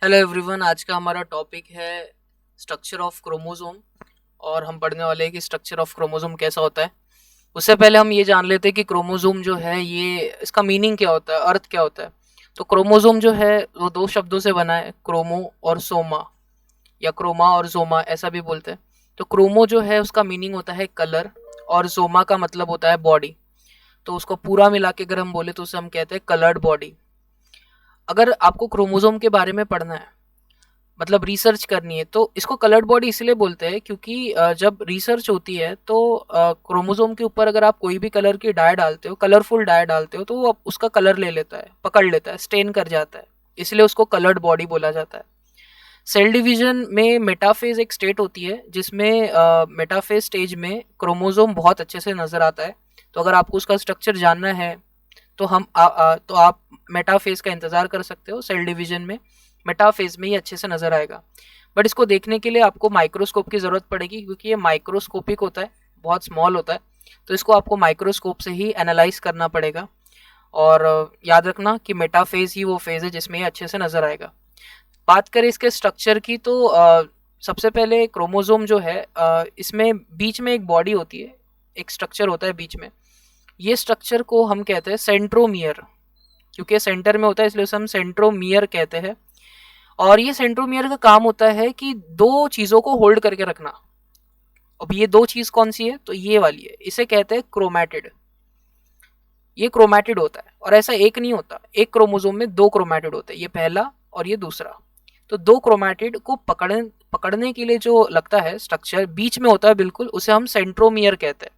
Hello everyone, आज का हमारा टॉपिक है स्ट्रक्चर ऑफ क्रोमोसोम। और हम पढ़ने वाले हैं कि स्ट्रक्चर ऑफ क्रोमोसोम कैसा होता है। उससे पहले हम ये जान लेते हैं कि क्रोमोसोम जो है ये इसका मीनिंग क्या होता है, अर्थ क्या होता है। तो क्रोमोसोम जो है वो दो शब्दों से बना है, क्रोमो और सोमा, या क्रोमा और जोमा ऐसा भी बोलते हैं। तो क्रोमो जो है उसका मीनिंग होता है कलर, और जोमा का मतलब होता है बॉडी। तो उसको पूरा मिला के अगर हम बोले तो उसे हम कहते हैं कलर्ड बॉडी। अगर आपको क्रोमोसोम के बारे में पढ़ना है, मतलब रिसर्च करनी है, तो इसको कलर्ड बॉडी इसलिए बोलते हैं क्योंकि जब रिसर्च होती है तो क्रोमोसोम के ऊपर अगर आप कोई भी कलर की डाई डालते हो, कलरफुल डाई डालते हो, तो वो उसका कलर ले लेता है, पकड़ लेता है, स्टेन कर जाता है। इसलिए उसको कलर्ड बॉडी बोला जाता है। सेल डिवीजन में मेटाफेज एक स्टेट होती है जिसमें मेटाफेज स्टेज में क्रोमोसोम बहुत अच्छे से नजर आता है। तो अगर आपको उसका स्ट्रक्चर जानना है तो तो आप मेटाफेज का इंतजार कर सकते हो। सेल डिवीजन में मेटाफेज में ही अच्छे से नजर आएगा। बट इसको देखने के लिए आपको माइक्रोस्कोप की जरूरत पड़ेगी क्योंकि ये माइक्रोस्कोपिक होता है, बहुत स्मॉल होता है। तो इसको आपको माइक्रोस्कोप से ही एनालाइज करना पड़ेगा। और याद रखना कि मेटाफेज ही वो फेज है जिसमें ये अच्छे से नजर आएगा। बात करें इसके स्ट्रक्चर की तो सबसे पहले क्रोमोसोम जो है, इसमें बीच में एक बॉडी होती है, एक स्ट्रक्चर होता है बीच में। ये स्ट्रक्चर को हम कहते हैं सेंट्रोमियर। क्योंकि सेंटर में होता है इसलिए उसे हम सेंट्रोमियर कहते हैं। और ये सेंट्रोमियर का काम होता है कि दो चीजों को होल्ड करके रखना। अब ये दो चीज कौन सी है, तो ये वाली है, इसे कहते हैं क्रोमैटिड। ये क्रोमैटिड होता है, और ऐसा एक नहीं होता, एक क्रोमोसोम में दो क्रोमैटिड होते हैं, ये पहला और ये दूसरा। तो दो क्रोमैटिड को पकड़ने के लिए जो लगता है स्ट्रक्चर बीच में होता है बिल्कुल, उसे हम सेंट्रोमियर कहते हैं।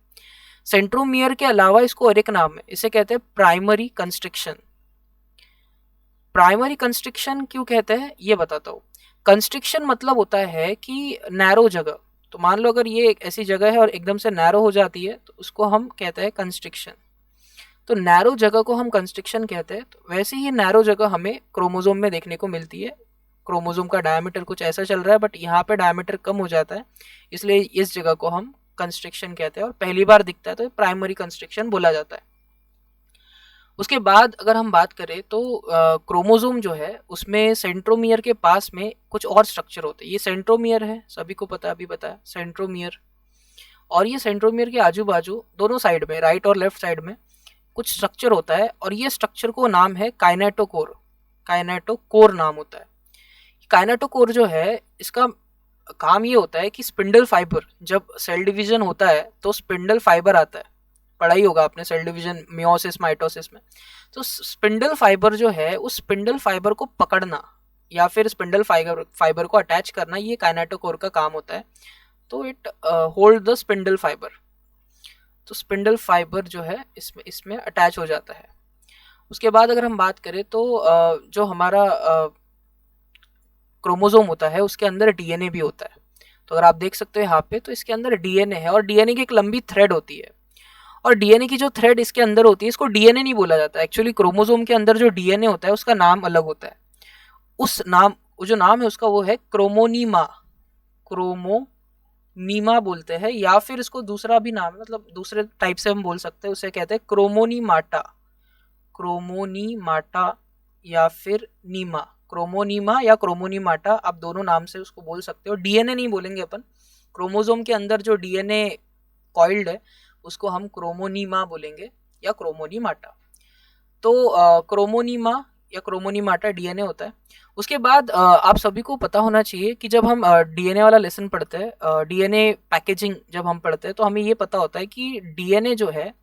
सेंट्रोमियर के अलावा इसको और एक नाम है, इसे कहते हैं प्राइमरी कंस्ट्रिक्शन। प्राइमरी कंस्ट्रिक्शन क्यों कहते हैं ये बताता हूँ। कंस्ट्रिक्शन मतलब होता है कि नैरो जगह। तो मान लो अगर ये एक ऐसी जगह है और एकदम से नैरो हो जाती है तो उसको हम कहते हैं कंस्ट्रिक्शन। तो नैरो जगह को हम कंस्ट्रिक्शन कहते हैं। तो वैसे ही नैरो जगह हमें क्रोमोसोम में देखने को मिलती है। क्रोमोसोम का डायमीटर कुछ ऐसा चल रहा है बट यहाँ पे डायमीटर कम हो जाता है, इसलिए इस जगह को हम कंस्ट्रिक्शन कहते हैं। और पहली बार दिखता है तो प्राइमरी कंस्ट्रिक्शन बोला जाता है। उसके बाद अगर हम बात करें तो क्रोमोसोम जो है उसमें सेंट्रोमियर के पास में कुछ और स्ट्रक्चर होते हैं। ये सेंट्रोमियर है, सभी को पता, अभी बताया सेंट्रोमियर। और ये सेंट्रोमियर के आजू बाजू दोनों साइड में, राइट और लेफ्ट साइड में कुछ स्ट्रक्चर होता है, और ये स्ट्रक्चर को नाम है काइनेटोकोर। काइनेटोकोर नाम होता है। काइनेटोकोर जो है इसका काम ये होता है कि स्पिंडल फाइबर, जब सेल डिवीजन होता है तो स्पिंडल फाइबर आता है, पढ़ाई होगा आपने सेल डिवीजन मियोसिस माइटोसिस में। तो स्पिंडल फाइबर जो है उस स्पिंडल फाइबर को पकड़ना या फिर स्पिंडल फाइबर को अटैच करना, ये काइनेटोकोर का काम होता है। तो it hold the spindle fibre. तो स्पिंडल फाइबर जो है इसमें अटैच हो जाता है। उसके बाद अगर हम बात करें तो जो हमारा क्रोमोसोम होता है उसके अंदर डीएनए भी होता है। तो अगर आप देख सकते हो यहाँ पे, तो इसके अंदर डीएनए है और डीएनए की एक लंबी थ्रेड होती है। और डीएनए की जो थ्रेड इसके अंदर होती है इसको डीएनए नहीं बोला जाता। एक्चुअली क्रोमोसोम के अंदर जो डीएनए होता है उसका नाम अलग होता है। उस नाम, वो जो नाम है उसका वो है क्रोमोनीमा। क्रोमोनीमा बोलते हैं, या फिर इसको दूसरा भी नाम है, मतलब दूसरे टाइप से हम बोल सकते हैं, उसे कहते हैं क्रोमोनीमाटा। क्रोमोनीमाटा या फिर नीमा, क्रोमोनीमा या क्रोमोनीमाटा, आप दोनों नाम से उसको बोल सकते हो। डीएनए नहीं बोलेंगे अपन। क्रोमोसोम के अंदर जो डीएनए कॉइल्ड है उसको हम क्रोमोनीमा बोलेंगे या क्रोमोनीमाटा। तो क्रोमोनीमा या क्रोमोनीमाटा डीएनए होता है। उसके बाद आप सभी को पता होना चाहिए कि जब हम डीएनए वाला लेसन पढ़ते हैं, डीएनए पैकेजिंग जब हम पढ़ते हैं, तो हमें ये पता होता है कि डीएनए जो है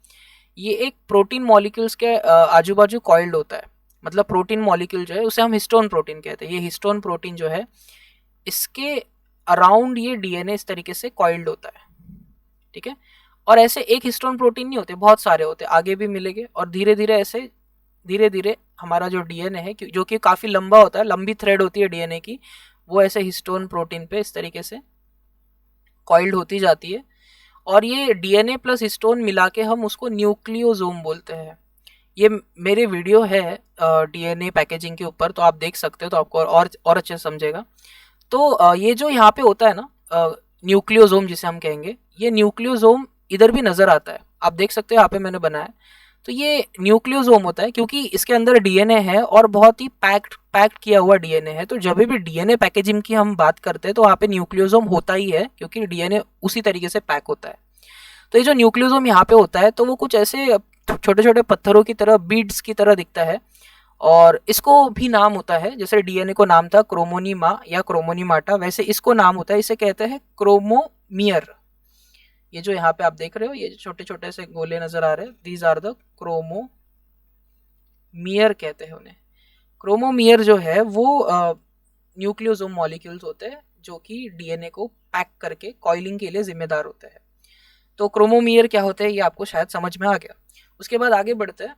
ये एक प्रोटीन मॉलिक्यूल्स के आजू बाजू कॉइल्ड होता है। मतलब प्रोटीन मॉलिक्यूल जो है उसे हम हिस्टोन प्रोटीन कहते हैं। ये हिस्टोन प्रोटीन जो है इसके अराउंड ये डीएनए इस तरीके से कॉइल्ड होता है, ठीक है। और ऐसे एक हिस्टोन प्रोटीन नहीं होते, बहुत सारे होते, आगे भी मिलेंगे। और धीरे धीरे ऐसे धीरे धीरे हमारा जो डीएनए है जो कि काफ़ी लंबा होता है, लंबी थ्रेड होती है डीएनए की, वो ऐसे हिस्टोन प्रोटीन पे इस तरीके से कॉइल्ड होती जाती है। और ये डीएनए प्लस हिस्टोन मिला के हम उसको न्यूक्लियोसोम बोलते हैं। ये मेरे वीडियो है डीएनए पैकेजिंग के ऊपर, तो आप देख सकते हो, तो आपको और अच्छे से समझेगा। तो ये जो यहाँ पे होता है ना, न्यूक्लियोसोम जिसे हम कहेंगे, ये न्यूक्लियोसोम इधर भी नजर आता है, आप देख सकते हो यहाँ पे मैंने बनाया। तो ये न्यूक्लियोसोम होता है क्योंकि इसके अंदर डीएनए है और बहुत ही पैक्ड किया हुआ डीएनए है। तो जब भी डीएनए पैकेजिंग की हम बात करते हैं तो वहाँ पे न्यूक्लियोसोम होता ही है क्योंकि डीएनए उसी तरीके से पैक होता है। तो ये जो न्यूक्लियोसोम यहाँ पे होता है तो वो कुछ ऐसे छोटे छोटे पत्थरों की तरह, बीड्स की तरह दिखता है और इसको भी नाम होता है, जैसे डीएनए को नाम था क्रोमोनीमा या क्रोमोनीमाटा, वैसे इसको नाम होता है, इसे कहते हैं क्रोमोमियर। ये जो यहाँ पे आप देख रहे हो, ये छोटे छोटे से गोले नजर आ रहे हैं, दीज आर द क्रोमोमियर कहते हैं उन्हें। क्रोमोमियर जो है वो न्यूक्लियोसोम मॉलिक्यूल्स होते हैं जो कि डीएनए को पैक करके कॉइलिंग के लिए जिम्मेदार होते हैं। तो क्रोमोमियर क्या होते हैं ये आपको शायद समझ में आ गया। उसके बाद आगे बढ़ते हैं।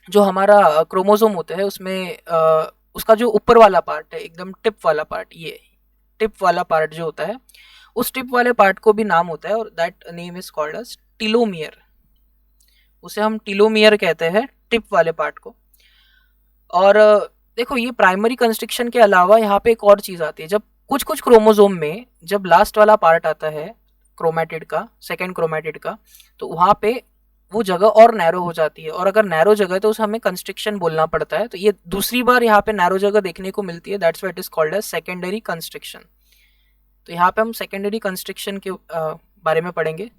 जो हमारा क्रोमोसोम होता है उसमें उसका जो ऊपर वाला पार्ट है, एकदम टिप वाला पार्ट, ये टिप वाला पार्ट जो होता है, उस टिप वाले पार्ट को भी नाम होता है और that name is called as telomere. उसे हम टीलोमियर कहते हैं, टिप वाले पार्ट को। और देखो, ये प्राइमरी कंस्ट्रक्शन के अलावा यहाँ पे एक और चीज आती है। जब कुछ कुछ क्रोमोसोम में जब लास्ट वाला पार्ट आता है क्रोमेटिड का, सेकेंड क्रोमेटिड का, तो वहाँ पे वो जगह और नैरो हो जाती है और अगर नैरो जगह है तो उसे हमें कंस्ट्रक्शन बोलना पड़ता है। तो ये दूसरी बार यहाँ पे नैरो जगह देखने को मिलती है, that's why it is called as secondary construction. तो यहाँ पे हम सेकेंडरी कंस्ट्रक्शन के बारे में पढ़ेंगे।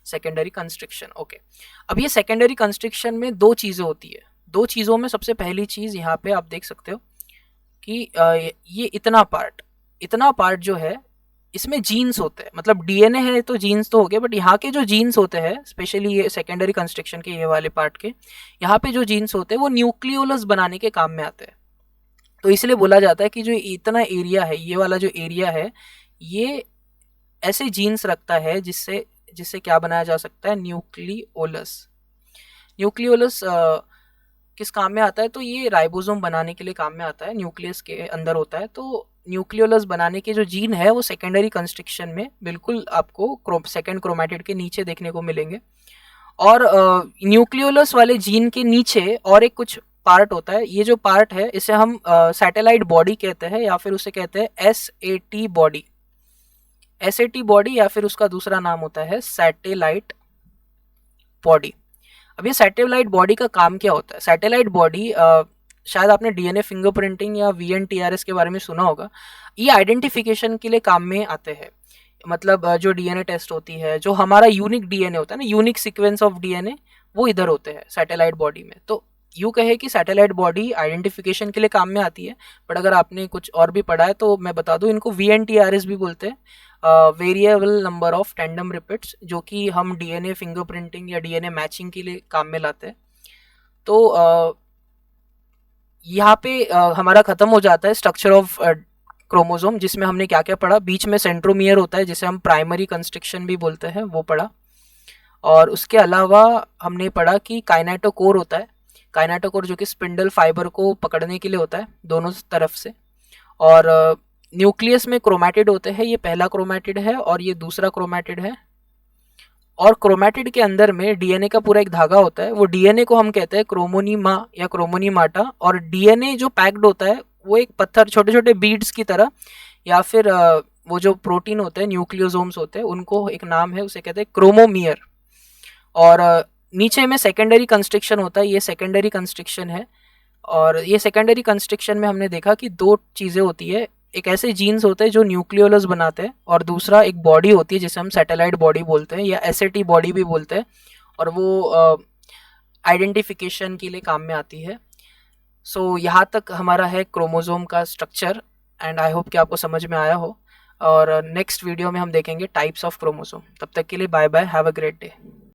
Secondary constriction, okay. अब ये सेकेंडरी कंस्ट्रक्शन में दो चीजें होती है। दो चीजों में सबसे पहली चीज यहाँ पे आप देख सकते हो कि ये इतना पार्ट जो है इसमें जीन्स होते हैं, मतलब डीएनए है तो जीन्स तो हो गए, बट यहाँ के जो जीन्स होते हैं, स्पेशली ये सेकेंडरी कंस्ट्रक्शन के ये वाले पार्ट के, यहाँ पे जो जीन्स होते हैं वो न्यूक्लियोलस बनाने के काम में आते हैं। तो इसलिए बोला जाता है कि जो इतना एरिया है, ये वाला जो एरिया है, ये ऐसे जीन्स रखता है जिससे क्या बनाया जा सकता है, न्यूक्लियोलस। न्यूक्लियोलस किस काम में आता है, तो ये राइबोसोम बनाने के लिए काम में आता है, न्यूक्लियस के अंदर होता है। तो न्यूक्लियोलस बनाने के जो जीन है वो सेकेंडरी कंस्ट्रक्शन में बिल्कुल आपको सेकेंड क्रोमेटिड के नीचे देखने को मिलेंगे। और न्यूक्लियोलस वाले जीन के नीचे और एक कुछ पार्ट होता है। ये जो पार्ट है इसे हम सैटेलाइट बॉडी कहते हैं या फिर उसे कहते हैं SAT बॉडी। SAT बॉडी या फिर उसका दूसरा नाम होता है सैटेलाइट बॉडी। अब ये सैटेलाइट बॉडी का काम क्या होता है? सैटेलाइट बॉडी, शायद आपने डीएनए फिंगरप्रिंटिंग या VNTRS के बारे में सुना होगा। ये आइडेंटिफिकेशन के लिए काम में आते हैं। मतलब जो डीएनए टेस्ट होती है, जो हमारा यूनिक डीएनए होता है ना, यूनिक सीक्वेंस ऑफ डीएनए, वो इधर होते हैं सैटेलाइट बॉडी में। तो यूँ कहे कि सैटेलाइट बॉडी आइडेंटिफिकेशन के लिए काम में आती है। बट अगर आपने कुछ और भी पढ़ा है तो मैं बता दूं, इनको VNTRS भी बोलते हैं, variable number of tandem repeats, जो कि हम डीएनए फिंगरप्रिंटिंग या डीएनए मैचिंग के लिए काम में लाते हैं। तो यहाँ पे हमारा खत्म हो जाता है स्ट्रक्चर ऑफ क्रोमोसोम, जिसमें हमने क्या क्या पढ़ा। बीच में सेंट्रोमियर होता है जिसे हम प्राइमरी कंस्ट्रक्शन भी बोलते हैं, वो पढ़ा। और उसके अलावा हमने पढ़ा कि काइनेटोकोर होता है, काइनेटोकोर जो कि स्पिंडल फाइबर को पकड़ने के लिए होता है दोनों तरफ से। और न्यूक्लियस में क्रोमेटिड होते हैं, ये पहला क्रोमेटिड है और ये दूसरा क्रोमेटिड है। और क्रोमेटिड के अंदर में डीएनए का पूरा एक धागा होता है, वो डीएनए को हम कहते हैं क्रोमोनीमा या क्रोमोनीमाटा। और डीएनए जो पैक्ड होता है वो एक पत्थर, छोटे छोटे बीड्स की तरह, या फिर वो जो प्रोटीन होते हैं, न्यूक्लियोसोम्स होते हैं, उनको एक नाम है, उसे कहते हैं क्रोमोमियर। और नीचे में सेकेंडरी कंस्ट्रक्शन होता है, ये सेकेंडरी कंस्ट्रक्शन है। और ये सेकेंडरी कंस्ट्रक्शन में हमने देखा कि दो चीज़ें होती है, एक ऐसे जीन्स होते हैं जो न्यूक्लियोलस बनाते हैं, और दूसरा एक बॉडी होती है जिसे हम सैटेलाइट बॉडी बोलते हैं या SAT बॉडी भी बोलते हैं, और वो आइडेंटिफिकेशन के लिए काम में आती है। सो यहाँ तक हमारा है क्रोमोसोम का स्ट्रक्चर, एंड आई होप कि आपको समझ में आया हो। और नेक्स्ट वीडियो में हम देखेंगे टाइप्स ऑफ क्रोमोसोम। तब तक के लिए bye bye, have a great day.